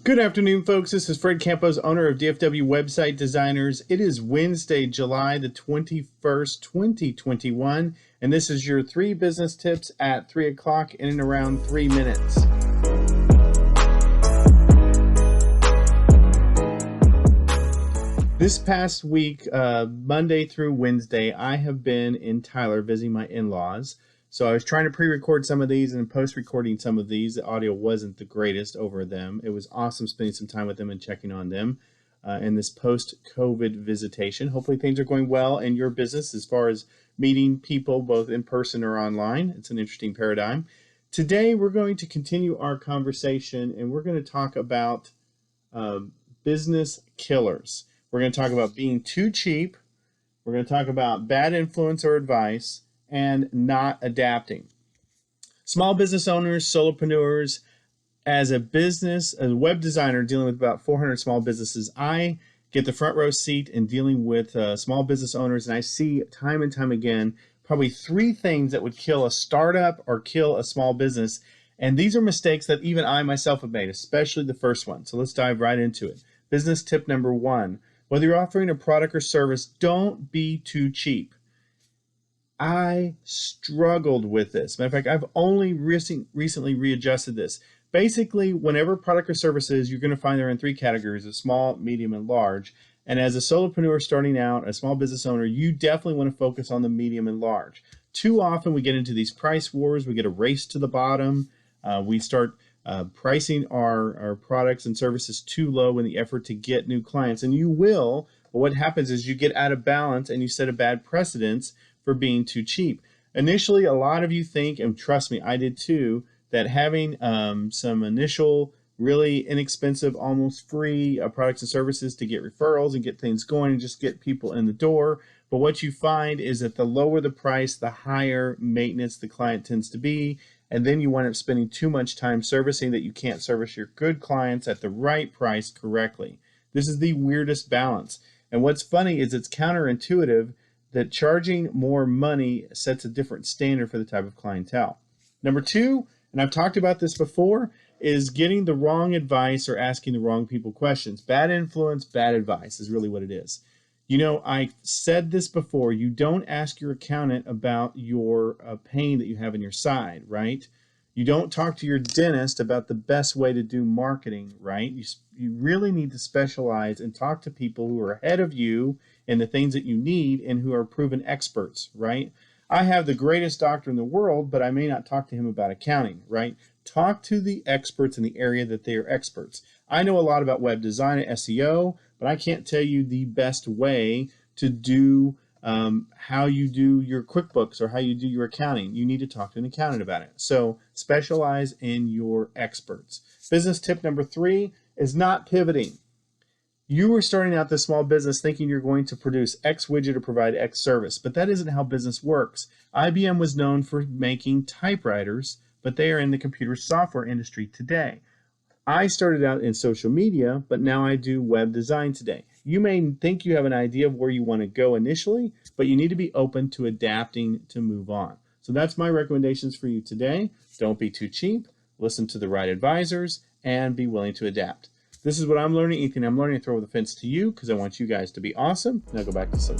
Good afternoon, folks. This is Fred Campos, owner of DFW Website Designers. It is Wednesday, July the 21st, 2021, and this is your 3 business tips at 3 o'clock in and around 3 minutes. This past week, Monday through Wednesday, I have been in Tyler visiting my in-laws. So I was trying to pre-record some of these and post-recording some of these. The audio wasn't the greatest over them. It was awesome spending some time with them and checking on them in this post-COVID visitation. Hopefully things are going well in your business as far as meeting people both in person or online. It's an interesting paradigm. Today we're going to continue our conversation and we're going to talk about business killers. We're going to talk about being too cheap. We're going to talk about bad influence or advice and not adapting. Small business owners, solopreneurs, as a web designer dealing with about 400 small businesses, I get the front row seat in dealing with small business owners, and I see time and time again probably 3 things that would kill a startup or kill a small business. And these are mistakes that even I myself have made, especially the first one. So let's dive right into it. Business tip number 1, whether you're offering a product or service, don't be too cheap. I struggled with this. Matter of fact, I've only recently readjusted this. Basically, whenever product or service is, you're going to find they're in 3 categories, of small, medium, and large. And as a solopreneur starting out, a small business owner, you definitely want to focus on the medium and large. Too often we get into these price wars. We get a race to the bottom. We start pricing our products and services too low in the effort to get new clients. And you will, but what happens is you get out of balance and you set a bad precedence for being too cheap. Initially, a lot of you think, and trust me, I did too, that having some initial really inexpensive, almost free products and services to get referrals and get things going and just get people in the door. But what you find is that the lower the price, the higher maintenance the client tends to be. And then you wind up spending too much time servicing that you can't service your good clients at the right price correctly. This is the weirdest balance. And what's funny is it's counterintuitive that charging more money sets a different standard for the type of clientele. Number 2, and I've talked about this before, is getting the wrong advice or asking the wrong people questions. Bad influence, bad advice is really what it is. You know, I said this before, you don't ask your accountant about your pain that you have in your side, right? You don't talk to your dentist about the best way to do marketing, right? You really need to specialize and talk to people who are ahead of you in the things that you need and who are proven experts, right? I have the greatest doctor in the world, but I may not talk to him about accounting, right? Talk to the experts in the area that they are experts. I know a lot about web design and SEO, but I can't tell you the best way to do how you do your QuickBooks or how you do your accounting. You need to talk to an accountant about it. So specialize in your experts. Business tip number 3 is not pivoting. You were starting out this small business thinking you're going to produce X widget or provide X service, but that isn't how business works. IBM was known for making typewriters, but they are in the computer software industry today. I started out in social media, but now I do web design today. You may think you have an idea of where you want to go initially, but you need to be open to adapting to move on. So that's my recommendations for you today. Don't be too cheap, listen to the right advisors, and be willing to adapt. This is what I'm learning. Ethan, I'm learning to throw the fence to you because I want you guys to be awesome. Now go back to sleep.